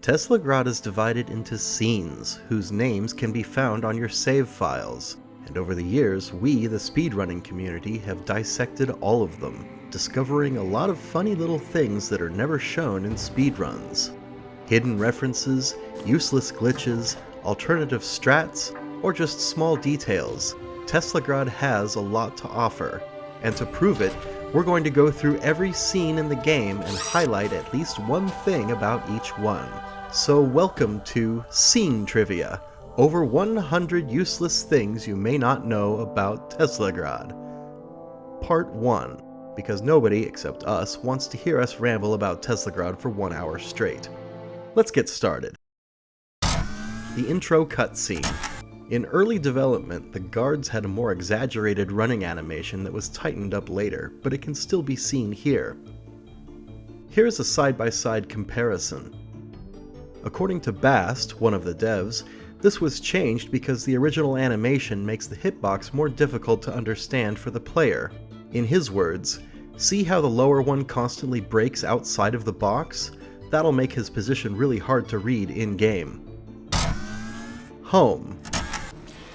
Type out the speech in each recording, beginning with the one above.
Teslagrad is divided into scenes, whose names can be found on your save files, and over the years, we, the speedrunning community, have dissected all of them, discovering a lot of funny little things that are never shown in speedruns. Hidden references, useless glitches, alternative strats, or just small details, Teslagrad has a lot to offer, and to prove it, we're going to go through every scene in the game and highlight at least one thing about each one. So welcome to Scene Trivia, over 100 useless things you may not know about Teslagrad. Part 1, because nobody except us wants to hear us ramble about Teslagrad for 1 hour straight. Let's get started. The intro cutscene. In early development, the guards had a more exaggerated running animation that was tightened up later, but it can still be seen here. Here's a side-by-side comparison. According to Bast, one of the devs, this was changed because the original animation makes the hitbox more difficult to understand for the player. In his words, see how the lower one constantly breaks outside of the box? That'll make his position really hard to read in-game. Home.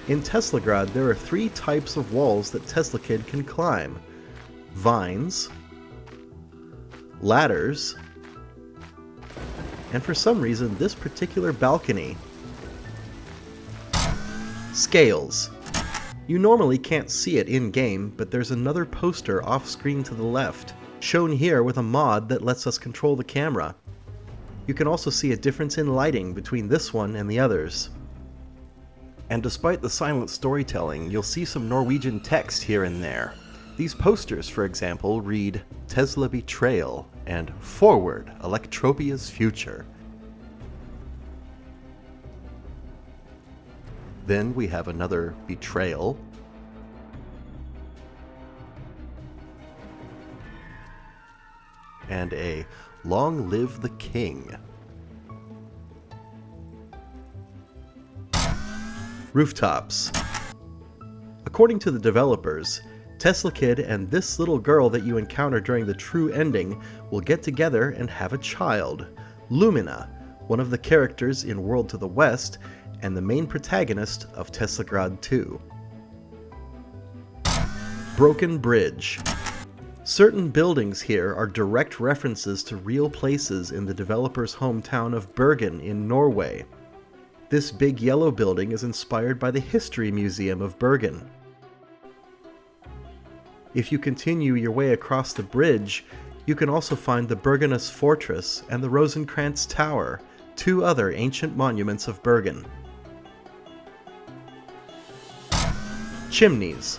In Teslagrad, there are 3 types of walls that TeslaKid can climb. Vines, ladders, and for some reason this particular balcony. Scales. You normally can't see it in-game, but there's another poster off-screen to the left, shown here with a mod that lets us control the camera. You can also see a difference in lighting between this one and the others. And despite the silent storytelling, you'll see some Norwegian text here and there. These posters, for example, read Tesla Betrayal and Forward, Electropia's Future. Then we have another Betrayal. And a Long Live the King. Rooftops. According to the developers, TeslaKid and this little girl that you encounter during the true ending will get together and have a child, Lumina, one of the characters in World to the West and the main protagonist of Teslagrad 2. Broken Bridge. Certain buildings here are direct references to real places in the developer's hometown of Bergen in Norway. This big yellow building is inspired by the History Museum of Bergen. If you continue your way across the bridge, you can also find the Bergenhus Fortress and the Rosenkrantz Tower, 2 other ancient monuments of Bergen. Chimneys.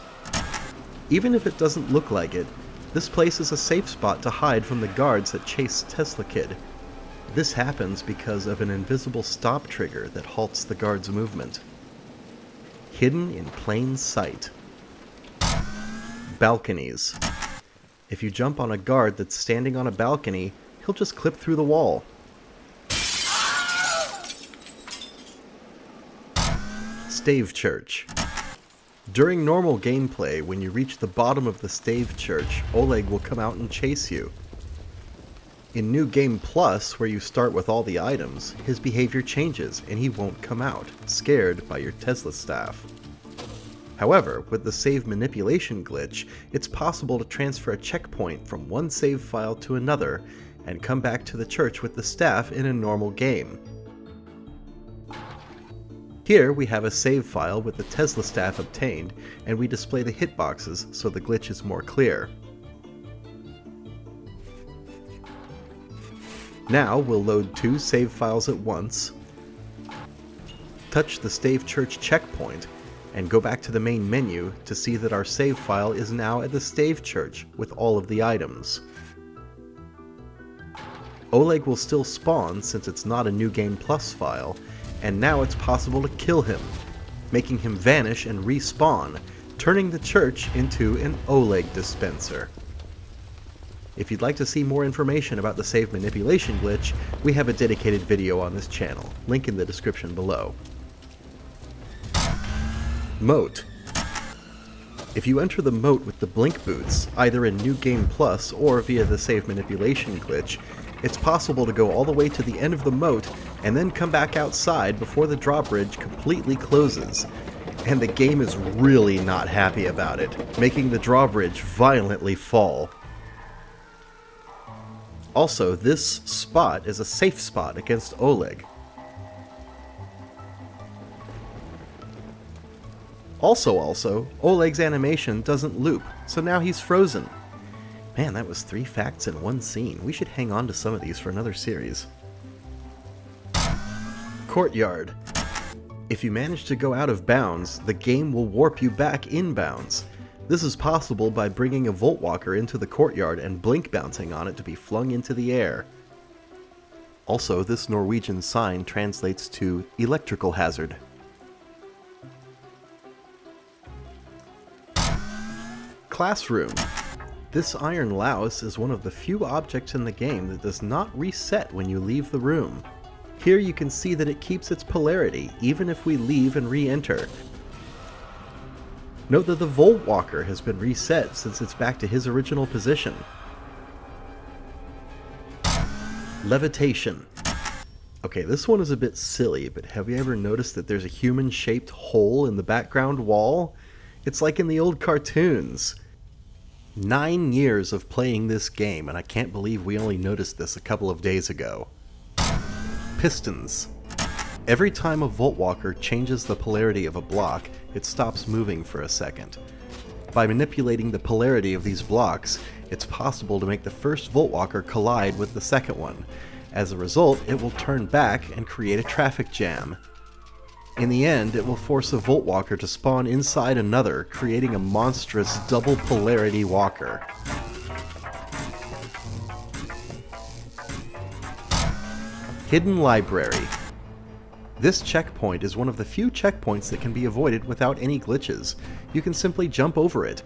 Even if it doesn't look like it, this place is a safe spot to hide from the guards that chase TeslaKid. This happens because of an invisible stop trigger that halts the guard's movement. Hidden in plain sight. Balconies. If you jump on a guard that's standing on a balcony, he'll just clip through the wall. Stave Church. During normal gameplay, when you reach the bottom of the Stave Church, Oleg will come out and chase you. In New Game Plus, where you start with all the items, his behavior changes and he won't come out, scared by your Tesla staff. However, with the save manipulation glitch, it's possible to transfer a checkpoint from one save file to another and come back to the church with the staff in a normal game. Here we have a save file with the Tesla staff obtained, and we display the hitboxes so the glitch is more clear. Now we'll load 2 save files at once, touch the Stave Church checkpoint, and go back to the main menu to see that our save file is now at the Stave Church with all of the items. Oleg will still spawn since it's not a New Game Plus file, and now it's possible to kill him, making him vanish and respawn, turning the church into an Oleg dispenser. If you'd like to see more information about the save manipulation glitch, we have a dedicated video on this channel, link in the description below. Moat. If you enter the moat with the blink boots, either in New Game Plus or via the save manipulation glitch, it's possible to go all the way to the end of the moat and then come back outside before the drawbridge completely closes. And the game is really not happy about it, making the drawbridge violently fall. Also, this spot is a safe spot against Oleg. Also, Oleg's animation doesn't loop, so now he's frozen. Man, that was 3 facts in one scene. We should hang on to some of these for another series. Courtyard. If you manage to go out of bounds, the game will warp you back in bounds. This is possible by bringing a Voltwalker into the courtyard and blink bouncing on it to be flung into the air. Also, this Norwegian sign translates to electrical hazard. Classroom. This iron louse is one of the few objects in the game that does not reset when you leave the room. Here you can see that it keeps its polarity, even if we leave and re-enter. Note that the Voltwalker has been reset since it's back to his original position. Levitation. Okay, this one is a bit silly, but have you ever noticed that there's a human-shaped hole in the background wall? It's like in the old cartoons. 9 years of playing this game, and I can't believe we only noticed this a couple of days ago. Pistons. Every time a Voltwalker changes the polarity of a block, it stops moving for a second. By manipulating the polarity of these blocks, it's possible to make the first Voltwalker collide with the second one. As a result, it will turn back and create a traffic jam. In the end, it will force a Voltwalker to spawn inside another, creating a monstrous double polarity walker. Hidden Library. This checkpoint is one of the few checkpoints that can be avoided without any glitches. You can simply jump over it.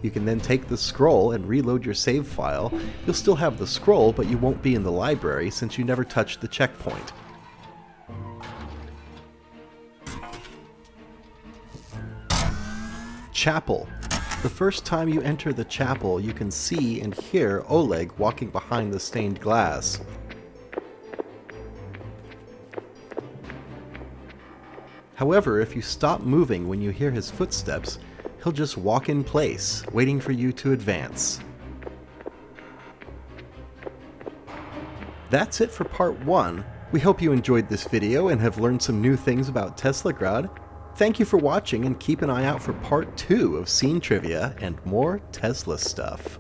You can then take the scroll and reload your save file. You'll still have the scroll, but you won't be in the library since you never touched the checkpoint. Chapel. The first time you enter the chapel, you can see and hear Oleg walking behind the stained glass. However, if you stop moving when you hear his footsteps, he'll just walk in place, waiting for you to advance. That's it for part 1. We hope you enjoyed this video and have learned some new things about Teslagrad. Thank you for watching, and keep an eye out for part 2 of Scene Trivia and more Tesla stuff.